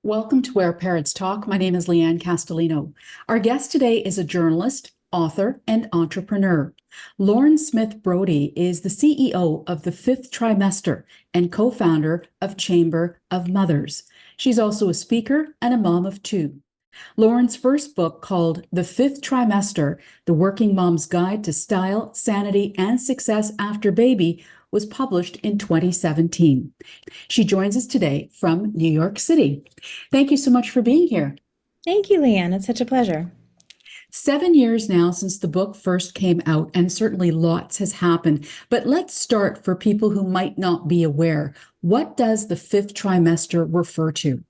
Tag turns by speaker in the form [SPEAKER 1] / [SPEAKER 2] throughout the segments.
[SPEAKER 1] Welcome to Where Parents Talk. My name is Lianne Castelino. Our guest today is a journalist, author, and entrepreneur. Lauren Smith Brody is the CEO of the Fifth Trimester and co-founder of Chamber of Mothers. She's also a speaker and a mom of two. Lauren's first book, called The Fifth Trimester, The Working Mom's Guide to Style, Sanity, and Success After Baby, was published in 2017. She joins us today from New York City. Thank you so much for being here.
[SPEAKER 2] Thank you, Lianne. It's such a pleasure.
[SPEAKER 1] 7 years now since the book first came out, and certainly lots has happened. But let's start for people who might not be aware. What does the fifth trimester refer to?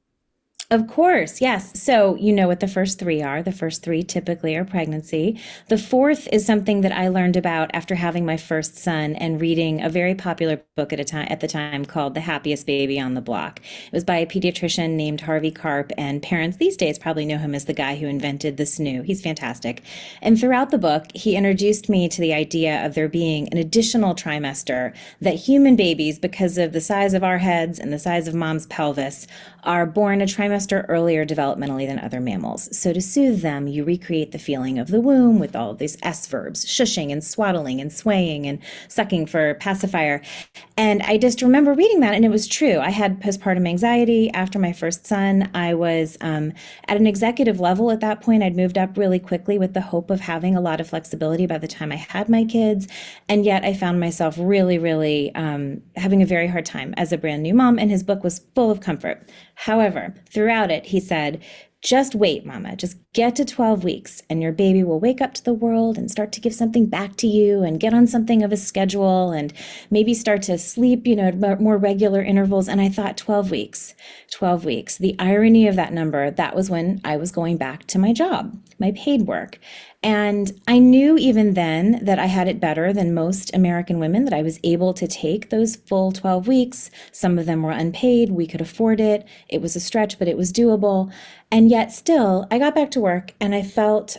[SPEAKER 2] Of course, yes. So you know what the first three are. The first three typically are pregnancy. The fourth is something that I learned about after having my first son and reading a very popular book at the time called The Happiest Baby on the Block. It was by a pediatrician named Harvey Karp, and parents these days probably know him as the guy who invented the snoo. He's fantastic. And throughout the book, he introduced me to the idea of there being an additional trimester that human babies, because of the size of our heads and the size of mom's pelvis, are born a trimester earlier developmentally than other mammals. So to soothe them, you recreate the feeling of the womb with all of these S verbs, shushing and swaddling and swaying and sucking for pacifier. And I just remember reading that, and it was true. I had postpartum anxiety after my first son. I was at an executive level at that point. I'd moved up really quickly with the hope of having a lot of flexibility by the time I had my kids. And yet I found myself really having a very hard time as a brand new mom, and his book was full of comfort. However, throughout it, he said, just wait, mama, just get to 12 weeks and your baby will wake up to the world and start to give something back to you and get on something of a schedule and maybe start to sleep, at more regular intervals. And I thought 12 weeks. The irony of that number, that was when I was going back to my job, my paid work. And I knew even then that I had it better than most American women, that I was able to take those full 12 weeks. Some of them were unpaid. We could afford it. It was a stretch, but it was doable. And yet still, I got back to work and I felt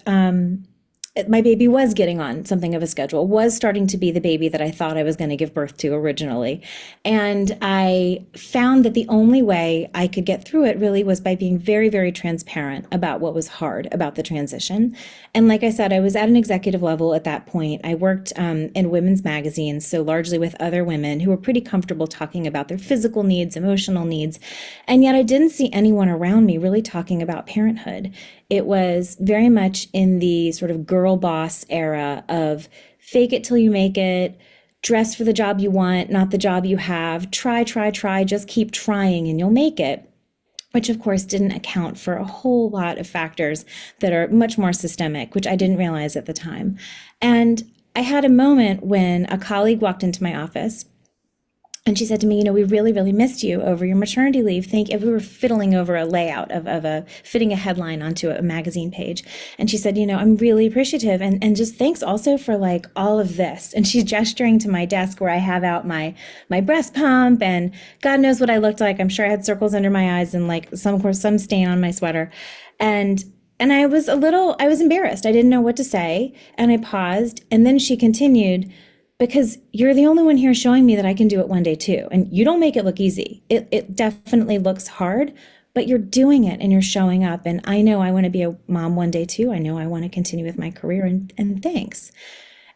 [SPEAKER 2] my baby was getting on something of a schedule, was starting to be the baby that I thought I was going to give birth to originally. And I found that the only way I could get through it really was by being very transparent about what was hard about the transition. And like I said, I was at an executive level at that point. I worked in women's magazines, so largely with other women who were pretty comfortable talking about their physical needs, emotional needs. And yet I didn't see anyone around me really talking about parenthood. It was very much in the sort of girl boss era of fake it till you make it, dress for the job you want, not the job you have, try, just keep trying and you'll make it, which of course didn't account for a whole lot of factors that are much more systemic, which I didn't realize at the time. And I had a moment when a colleague walked into my office and she said to me, we really missed you over your maternity leave. We were fiddling over a layout of fitting a headline onto a magazine page. And she said, I'm really appreciative. And just thanks also for like all of this. And she's gesturing to my desk where I have out my breast pump, and God knows what I looked like. I'm sure I had circles under my eyes and like some stain on my sweater. And I was embarrassed. I didn't know what to say. And I paused. And then she continued, because you're the only one here showing me that I can do it one day too. And you don't make it look easy. It definitely looks hard, but you're doing it and you're showing up. And I know I want to be a mom one day too. I know I want to continue with my career, and thanks.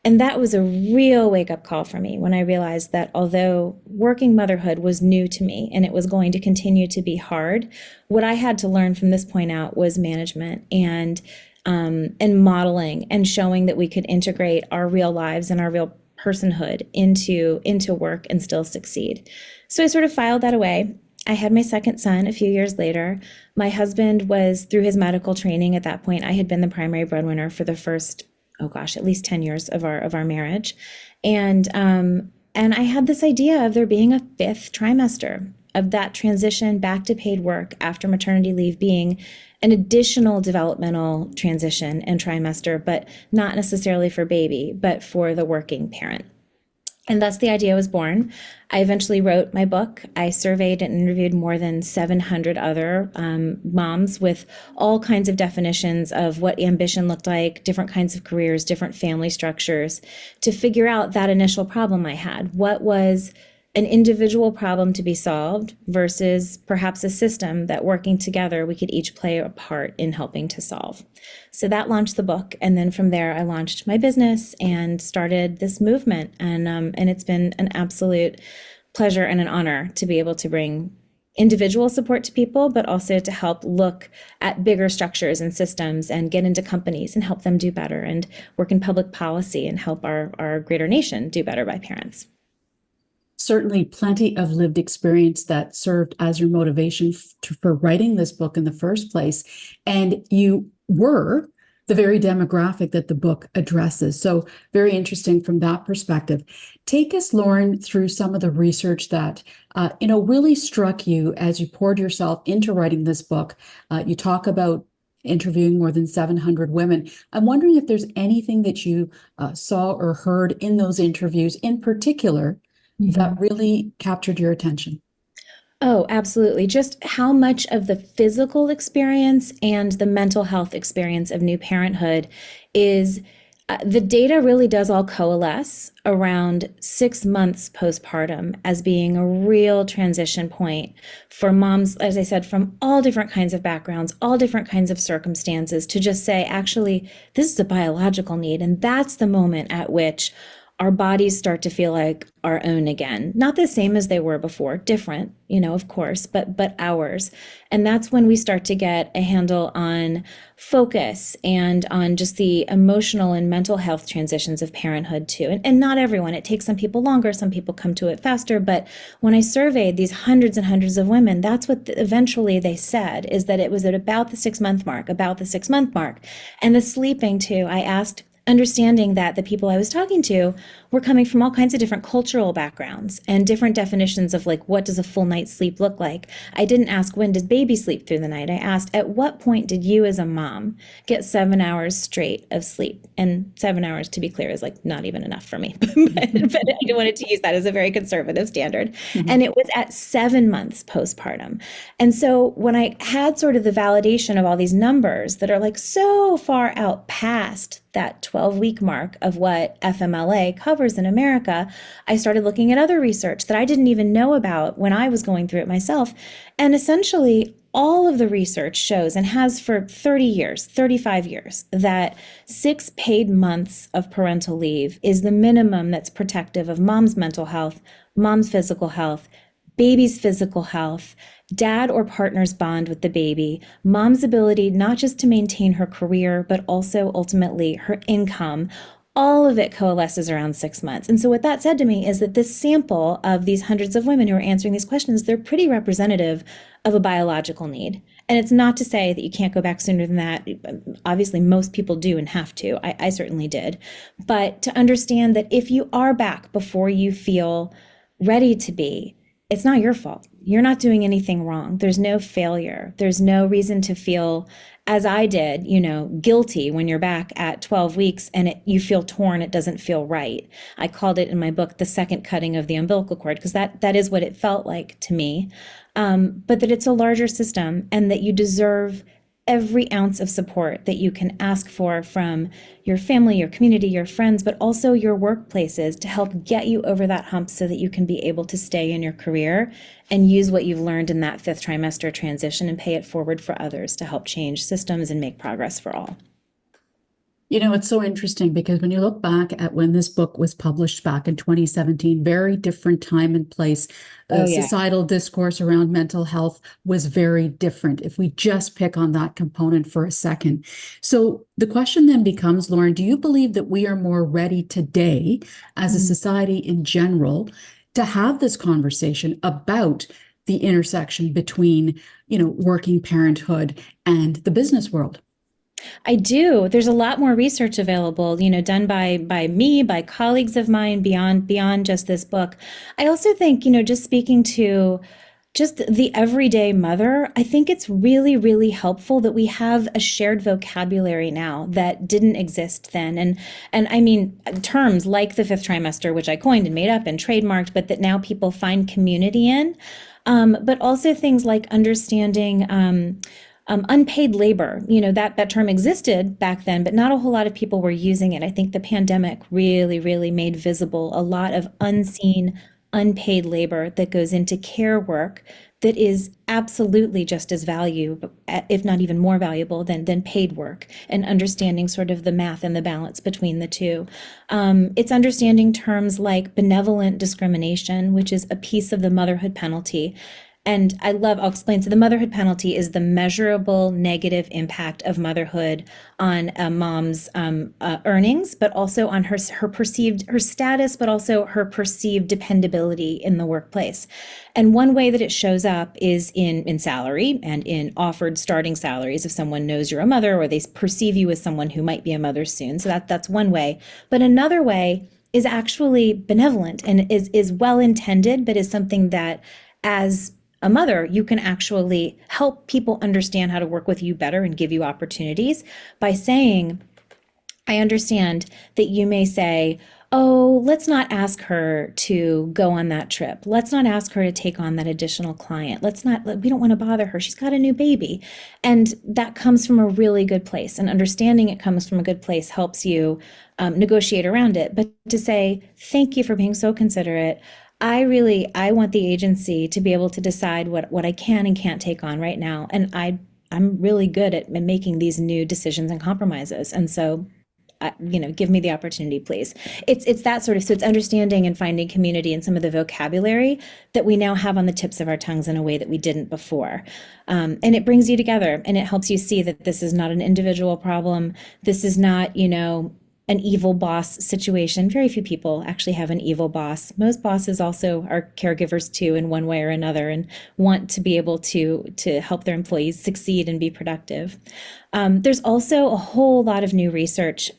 [SPEAKER 2] And that was a real wake-up call for me when I realized that although working motherhood was new to me and it was going to continue to be hard, what I had to learn from this point out was management and modeling and showing that we could integrate our real lives and our real personhood into work and still succeed. So I sort of filed that away. I had my second son a few years later. My husband was through his medical training at that point. I had been the primary breadwinner for the first, at least 10 years of our marriage. And I had this idea of there being a fifth trimester, of that transition back to paid work after maternity leave being an additional developmental transition and trimester, but not necessarily for baby, but for the working parent. And thus the idea was born. I eventually wrote my book. I surveyed and interviewed more than 700 other moms with all kinds of definitions of what ambition looked like, different kinds of careers, different family structures, to figure out that initial problem I had. What was an individual problem to be solved versus perhaps a system that working together we could each play a part in helping to solve. So that launched the book, and then from there I launched my business and started this movement, and it's been an absolute pleasure and an honor to be able to bring individual support to people, but also to help look at bigger structures and systems and get into companies and help them do better and work in public policy and help our greater nation do better by parents.
[SPEAKER 1] Certainly plenty of lived experience that served as your motivation for writing this book in the first place. And you were the very demographic that the book addresses. So very interesting from that perspective. Take us, Lauren, through some of the research that, really struck you as you poured yourself into writing this book. You talk about interviewing more than 700 women. I'm wondering if there's anything that you saw or heard in those interviews in particular that really captured your attention.
[SPEAKER 2] Oh, absolutely. Just how much of the physical experience and the mental health experience of new parenthood is the data really does all coalesce around 6 months postpartum as being a real transition point for moms, as I said, from all different kinds of backgrounds, all different kinds of circumstances, to just say, actually, this is a biological need. And that's the moment at which our bodies start to feel like our own again. Not the same as they were before, different, of course, but ours. And that's when we start to get a handle on focus and on just the emotional and mental health transitions of parenthood too. And not everyone, it takes some people longer, some people come to it faster. But when I surveyed these hundreds and hundreds of women, that's what eventually they said, is that it was at about the 6 month mark, And the sleeping too, I asked, understanding that the people I was talking to were coming from all kinds of different cultural backgrounds and different definitions of like, what does a full night's sleep look like? I didn't ask, when does baby sleep through the night? I asked, at what point did you as a mom get 7 hours straight of sleep? And 7 hours, to be clear, is like not even enough for me. but I wanted to use that as a very conservative standard. And it was at 7 months postpartum. And so when I had sort of the validation of all these numbers that are like so far out past that 12-week mark of what FMLA covers in America, I started looking at other research that I didn't even know about when I was going through it myself. And essentially, all of the research shows, and has for 30 years, 35 years, that 6 paid months of parental leave is the minimum that's protective of mom's mental health, mom's physical health, baby's physical health, dad or partner's bond with the baby, mom's ability not just to maintain her career, but also ultimately her income. All of it coalesces around 6 months. And so what that said to me is that this sample of these hundreds of women who are answering these questions, they're pretty representative of a biological need. And it's not to say that you can't go back sooner than that. Obviously, most people do and have to. I certainly did. But to understand that if you are back before you feel ready to be, it's not your fault. You're not doing anything wrong. There's no failure. There's no reason to feel, as I did, guilty when you're back at 12 weeks and you feel torn. It doesn't feel right. I called it in my book the second cutting of the umbilical cord, because that is what it felt like to me. But that it's a larger system, and that you deserve every ounce of support that you can ask for from your family, your community, your friends, but also your workplaces, to help get you over that hump so that you can be able to stay in your career and use what you've learned in that 5th trimester transition and pay it forward for others to help change systems and make progress for all.
[SPEAKER 1] It's so interesting because when you look back at when this book was published back in 2017, very different time and place. The societal discourse around mental health was very different, if we just pick on that component for a second. So the question then becomes, Lauren, do you believe that we are more ready today as a society in general to have this conversation about the intersection between, working parenthood and the business world?
[SPEAKER 2] I do. There's a lot more research available, done by me, by colleagues of mine, beyond just this book. I also think, just speaking to just the everyday mother, I think it's really, really helpful that we have a shared vocabulary now that didn't exist then. And I mean, terms like the 5th trimester, which I coined and made up and trademarked, but that now people find community in. But also things like understanding unpaid labor, that term existed back then, but not a whole lot of people were using it. I think the pandemic really, really made visible a lot of unseen, unpaid labor that goes into care work that is absolutely just as valuable, if not even more valuable than paid work, and understanding sort of the math and the balance between the two. It's understanding terms like benevolent discrimination, which is a piece of the motherhood penalty. And I'll explain. So the motherhood penalty is the measurable negative impact of motherhood on a mom's earnings, but also on her status, but also her perceived dependability in the workplace. And one way that it shows up is in salary and in offered starting salaries if someone knows you're a mother or they perceive you as someone who might be a mother soon. So that's one way. But another way is actually benevolent and is well intended, but is something that as a mother, you can actually help people understand how to work with you better and give you opportunities by saying, I understand that you may say, oh, let's not ask her to go on that trip. Let's not ask her to take on that additional client. We don't want to bother her. She's got a new baby. And that comes from a really good place. And understanding it comes from a good place helps you negotiate around it. But to say, thank you for being so considerate. I want the agency to be able to decide what I can and can't take on right now. And I'm really good at making these new decisions and compromises. And so, give me the opportunity, please. It's that sort of, so it's understanding and finding community in some of the vocabulary that we now have on the tips of our tongues in a way that we didn't before. And it brings you together and it helps you see that this is not an individual problem. This is not, an evil boss situation. Very few people actually have an evil boss. Most bosses also are caregivers too, in one way or another, and want to be able to help their employees succeed and be productive. There's also a whole lot of new research.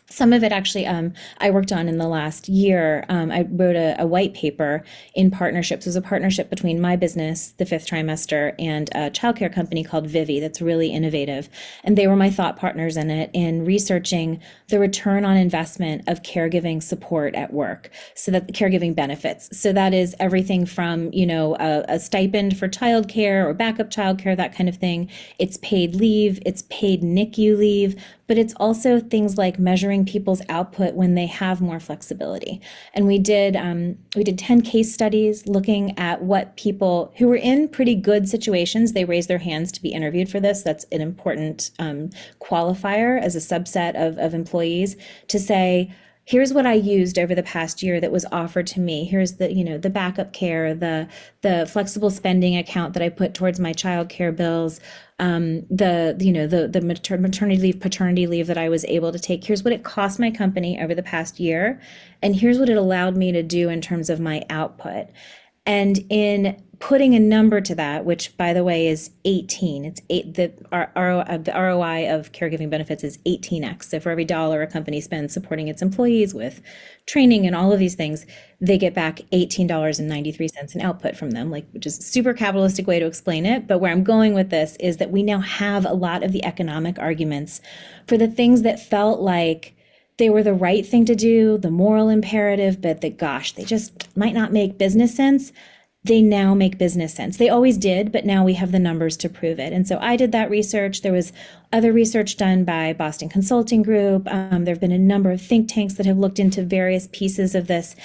[SPEAKER 2] Some of it actually I worked on in the last year. I wrote a white paper in partnerships. It was a partnership between my business, the Fifth Trimester, and a childcare company called Vivi that's really innovative. And they were my thought partners in it in researching the return on investment of caregiving support at work, so that the caregiving benefits. So that is everything from, a stipend for childcare or backup childcare, that kind of thing. It's paid leave, it's paid NICU leave, but it's also things like measuring people's output when they have more flexibility. And we did 10 case studies looking at what people who were in pretty good situations, they raised their hands to be interviewed for this. That's an important qualifier as a subset of employees to say, here's what I used over the past year that was offered to me. Here's the backup care, the flexible spending account that I put towards my child care bills, the maternity leave, paternity leave that I was able to take. Here's what it cost my company over the past year, and here's what it allowed me to do in terms of my output. And in putting a number to that, which by the way is 18, the ROI of caregiving benefits is 18x. So for every dollar a company spends supporting its employees with training and all of these things, they get back $18.93 in output from them, which is a super capitalistic way to explain it. But where I'm going with this is that we now have a lot of the economic arguments for the things that felt like they were the right thing to do, the moral imperative, but that, gosh, they just might not make business sense. They now make business sense. They always did, but now we have the numbers to prove it. And so I did that research. There was other research done by Boston Consulting Group. There have been a number of think tanks that have looked into various pieces of this.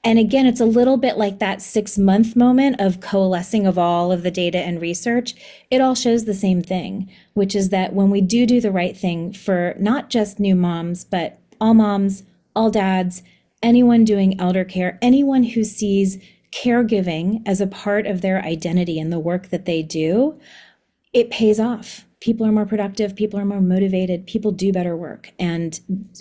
[SPEAKER 2] And again, it's a little bit like that 6-month moment of coalescing of all of the data and research. It all shows the same thing, which is that when we do the right thing for not just new moms, but all moms, all dads, anyone doing elder care, anyone who sees caregiving as a part of their identity and the work that they do, it pays off. People are more productive, people are more motivated, people do better work. And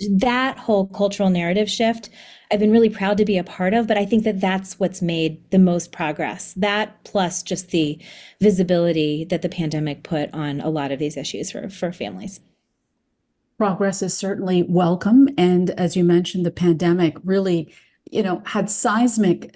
[SPEAKER 2] that whole cultural narrative shift, I've been really proud to be a part of, but I think that that's what's made the most progress. That plus just the visibility that the pandemic put on a lot of these issues for families.
[SPEAKER 1] Progress is certainly welcome. And as you mentioned, the pandemic really, had seismic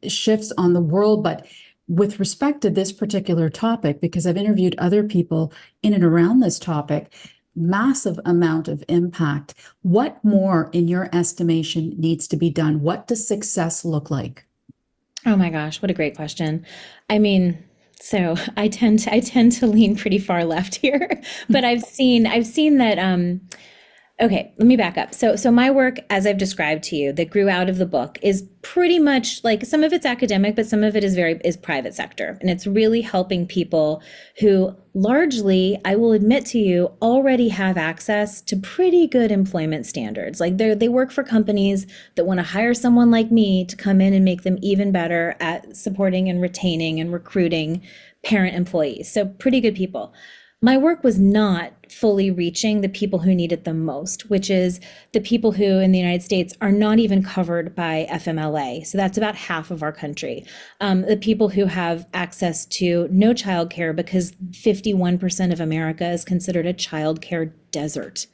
[SPEAKER 1] shifts on the world. But with respect to this particular topic, because I've interviewed other people in and around this topic, massive amount of impact. What more, in your estimation, needs to be done? What does success look like?
[SPEAKER 2] Oh my gosh, what a great question. I mean, so I tend to lean pretty far left here, but I've seen that Okay, let me back up. So my work, as I've described to you, that grew out of the book, is pretty much like some of it's academic, but some of it is private sector, and it's really helping people who largely, I will admit to you, already have access to pretty good employment standards. Like they work for companies that want to hire someone like me to come in and make them even better at supporting and retaining and recruiting parent employees. So pretty good people. My work was not fully reaching the people who need it the most, which is the people who in the United States are not even covered by FMLA. So that's about half of our country. The people who have access to no childcare because 51% of America is considered a childcare desert.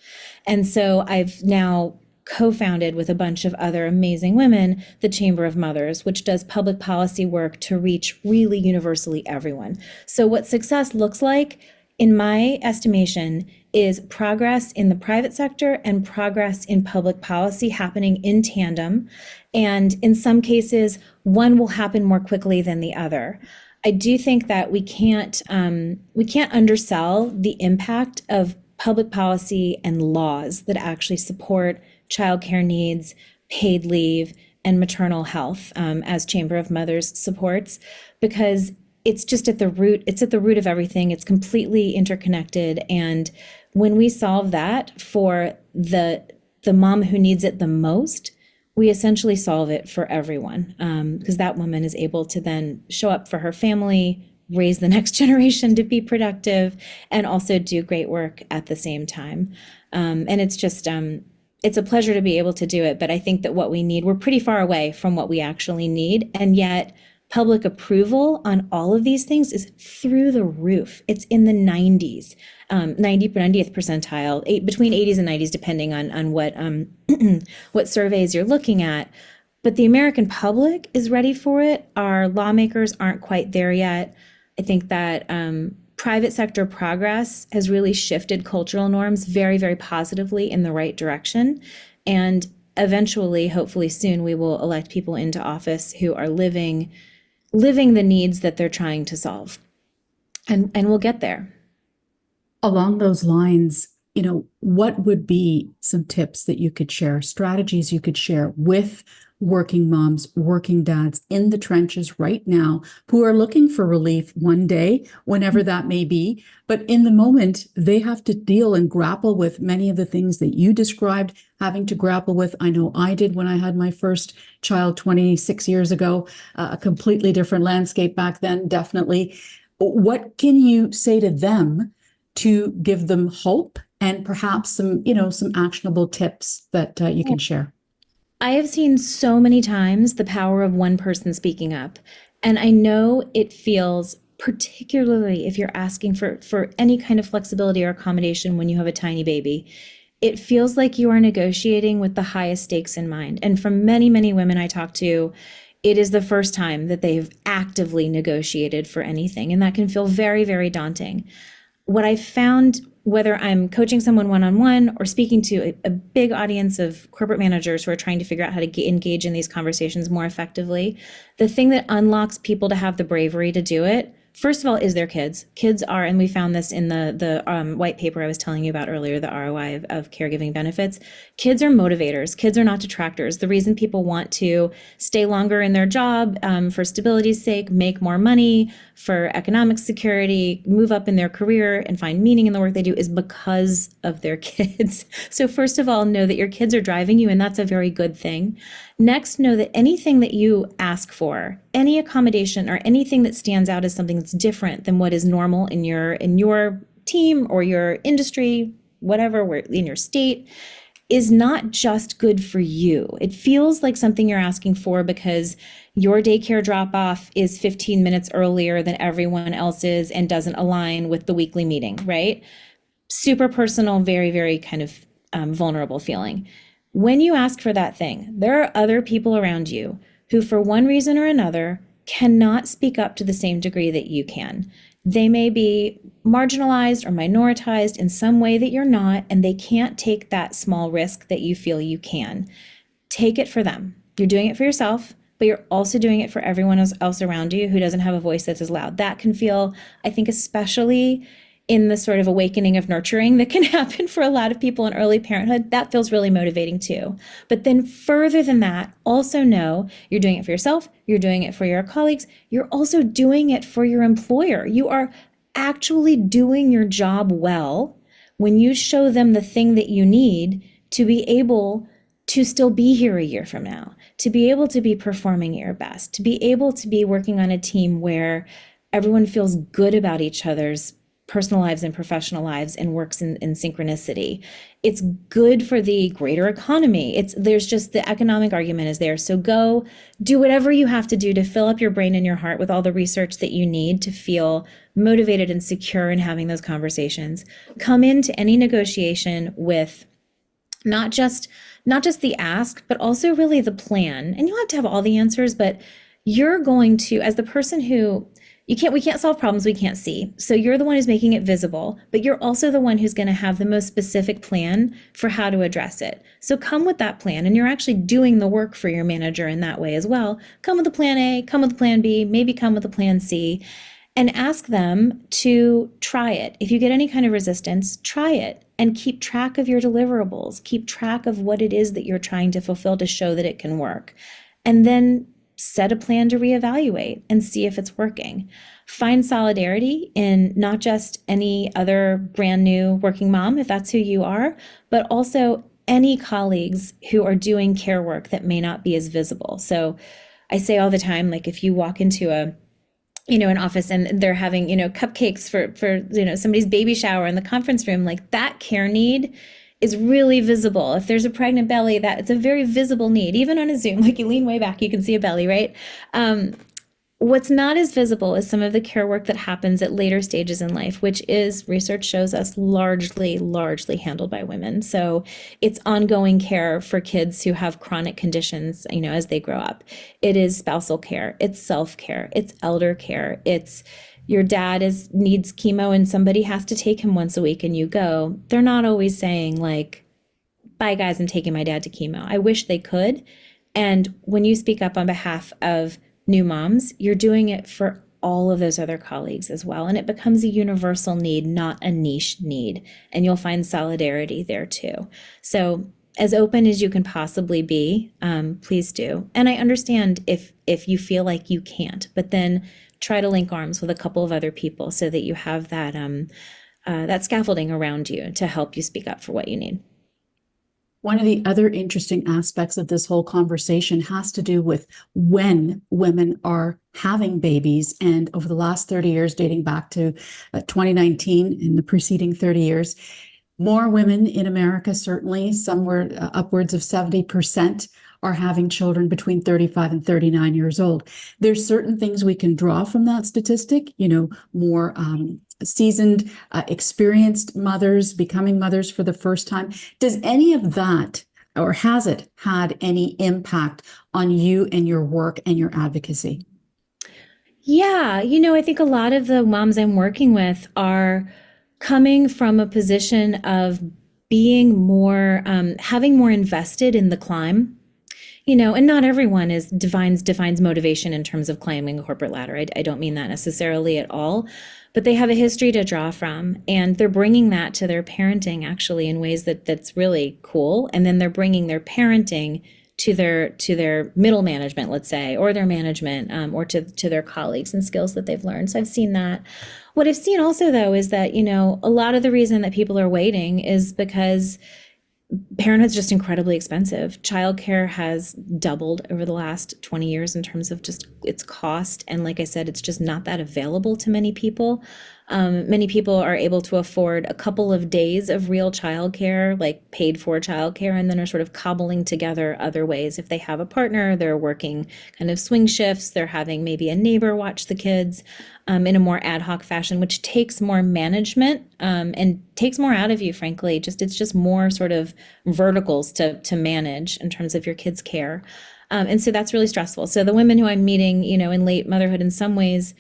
[SPEAKER 2] And so I've now co-founded with a bunch of other amazing women, the Chamber of Mothers, which does public policy work to reach really universally everyone. So what success looks like, in my estimation, is progress in the private sector and progress in public policy happening in tandem. And in some cases, one will happen more quickly than the other. I do think that we can't undersell the impact of public policy and laws that actually support childcare needs, paid leave, and maternal health, as Chamber of Mothers supports, because it's just at the root, it's at the root of everything. It's completely interconnected. And when we solve that for the mom who needs it the most, we essentially solve it for everyone, because that woman is able to then show up for her family, raise the next generation to be productive, and also do great work at the same time. And it's just, it's a pleasure to be able to do it. But I think that what we need, we're pretty far away from what we actually need. And yet public approval on all of these things is through the roof. It's in the 90s, 90th percentile, between 80s and 90s, depending on what what surveys you're looking at. But the American public is ready for it. Our lawmakers aren't quite there yet. I think that private sector progress has really shifted cultural norms very, very positively in the right direction. And eventually, hopefully soon, we will elect people into office who are living the needs that they're trying to solve. And we'll get there.
[SPEAKER 1] Along those lines, what would be some tips that you could share, strategies you could share with working moms, working dads in the trenches right now who are looking for relief one day, whenever that may be. But in the moment, they have to deal and grapple with many of the things that you described having to grapple with. I know I did when I had my first child 26 years ago, a completely different landscape back then, definitely. What can you say to them to give them hope and perhaps some actionable tips that you can share?
[SPEAKER 2] I have seen so many times the power of one person speaking up. And I know it feels, particularly if you're asking for any kind of flexibility or accommodation when you have a tiny baby, it feels like you are negotiating with the highest stakes in mind. And from many, many women I talk to, it is the first time that they've actively negotiated for anything. And that can feel very, very daunting. What I found, whether I'm coaching someone one-on-one or speaking to a big audience of corporate managers who are trying to figure out how to engage in these conversations more effectively, the thing that unlocks people to have the bravery to do it, first of all, is their kids. Kids are, and we found this in the white paper I was telling you about earlier, the ROI of caregiving benefits. Kids are motivators. Kids are not detractors. The reason people want to stay longer in their job, for stability's sake, make more money, for economic security, move up in their career and find meaning in the work they do is because of their kids. So first of all, know that your kids are driving you, and that's a very good thing. Next, know that anything that you ask for, any accommodation or anything that stands out as something that's different than what is normal in your team or your industry, whatever, in your state, is not just good for you. It feels like something you're asking for because your daycare drop-off is 15 minutes earlier than everyone else's and doesn't align with the weekly meeting, right? Super personal, very, very kind of vulnerable feeling. When you ask for that thing, there are other people around you who, for one reason or another, cannot speak up to the same degree that you can. They may be marginalized or minoritized in some way that you're not, and they can't take that small risk that you feel you can. Take it for them. You're doing it for yourself, but you're also doing it for everyone else around you who doesn't have a voice that's as loud. That can feel, I think, especially in the sort of awakening of nurturing that can happen for a lot of people in early parenthood, that feels really motivating too. But then further than that, also know you're doing it for yourself, you're doing it for your colleagues, you're also doing it for your employer. You are actually doing your job well when you show them the thing that you need to be able to still be here a year from now, to be able to be performing at your best, to be able to be working on a team where everyone feels good about each other's personal lives and professional lives and works in synchronicity. It's good for the greater economy. There's just the economic argument is there. So go do whatever you have to do to fill up your brain and your heart with all the research that you need to feel motivated and secure in having those conversations. Come into any negotiation with not just the ask, but also really the plan. And you don't have to have all the answers, but you're going to, as the person who we can't solve problems we can't see. So you're the one who's making it visible, but you're also the one who's going to have the most specific plan for how to address it. So come with that plan, and you're actually doing the work for your manager in that way as well. Come with a plan A, come with a plan B, maybe come with a plan C, and ask them to try it. If you get any kind of resistance, try it and keep track of your deliverables. Keep track of what it is that you're trying to fulfill to show that it can work. And then set a plan to reevaluate and see if it's working. Find solidarity in not just any other brand new working mom, if that's who you are, but also any colleagues who are doing care work that may not be as visible. So I say all the time, like if you walk into an office and they're having, cupcakes for somebody's baby shower in the conference room, like that care need is really visible. If there's a pregnant belly, that it's a very visible need. Even on a Zoom, like you lean way back, you can see a belly, right? What's not as visible is some of the care work that happens at later stages in life, which is, research shows us, largely handled by women. So it's ongoing care for kids who have chronic conditions, as they grow up. It is spousal care, it's self-care, it's elder care, it's your dad needs chemo and somebody has to take him once a week and you go. They're not always saying like, bye guys, I'm taking my dad to chemo. I wish they could. And when you speak up on behalf of new moms, you're doing it for all of those other colleagues as well. And it becomes a universal need, not a niche need. And you'll find solidarity there too. So as open as you can possibly be, please do. And I understand if you feel like you can't, but then try to link arms with a couple of other people so that you have that that scaffolding around you to help you speak up for what you need.
[SPEAKER 1] One of the other interesting aspects of this whole conversation has to do with when women are having babies. And over the last 30 years, dating back to 2019, in the preceding 30 years, more women in America, certainly somewhere upwards of 70%, are having children between 35 and 39 years old. There's certain things we can draw from that statistic, more seasoned, experienced mothers becoming mothers for the first time. Does any of that, or has it had any impact on you and your work and your advocacy?
[SPEAKER 2] Yeah, I think a lot of the moms I'm working with are coming from a position of being more, having more invested in the climb. And not everyone defines motivation in terms of climbing a corporate ladder. I don't mean that necessarily at all, but they have a history to draw from, and they're bringing that to their parenting actually in ways that's really cool. And then they're bringing their parenting to their middle management, let's say, or their management, or to their colleagues and skills that they've learned. So I've seen that. What I've seen also though is that, a lot of the reason that people are waiting is because parenthood's just incredibly expensive. Childcare has doubled over the last 20 years in terms of just its cost. And like I said, it's just not that available to many people. Many people are able to afford a couple of days of real childcare, like paid for childcare, and then are sort of cobbling together other ways. If they have a partner, they're working kind of swing shifts. They're having maybe a neighbor watch the kids in a more ad hoc fashion, which takes more management and takes more out of you, frankly. It's just more sort of verticals to manage in terms of your kids' care. And so that's really stressful. So the women who I'm meeting, in late motherhood, in some ways,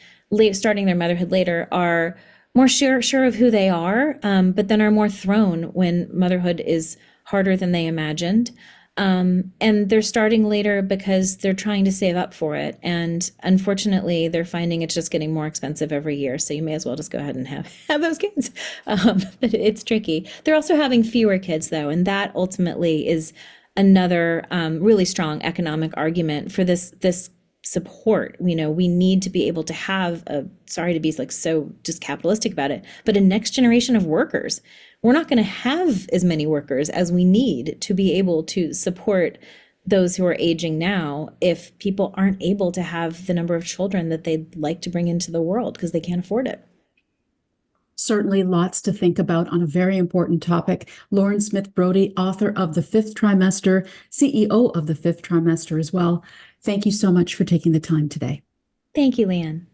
[SPEAKER 2] starting their motherhood later, are more sure of who they are, but then are more thrown when motherhood is harder than they imagined. And they're starting later because they're trying to save up for it. And unfortunately, they're finding it's just getting more expensive every year. So you may as well just go ahead and have those kids. But it's tricky. They're also having fewer kids, though. And that ultimately is another really strong economic argument for this support. We need to be able to have sorry to be like so just capitalistic about it, but a next generation of workers. We're not going to have as many workers as we need to be able to support those who are aging now if people aren't able to have the number of children that they'd like to bring into the world because they can't afford it.
[SPEAKER 1] Certainly lots to think about on a very important topic. Lauren Smith Brody, author of The Fifth Trimester, CEO of The Fifth Trimester as well. Thank you so much for taking the time today.
[SPEAKER 2] Thank you, Lianne.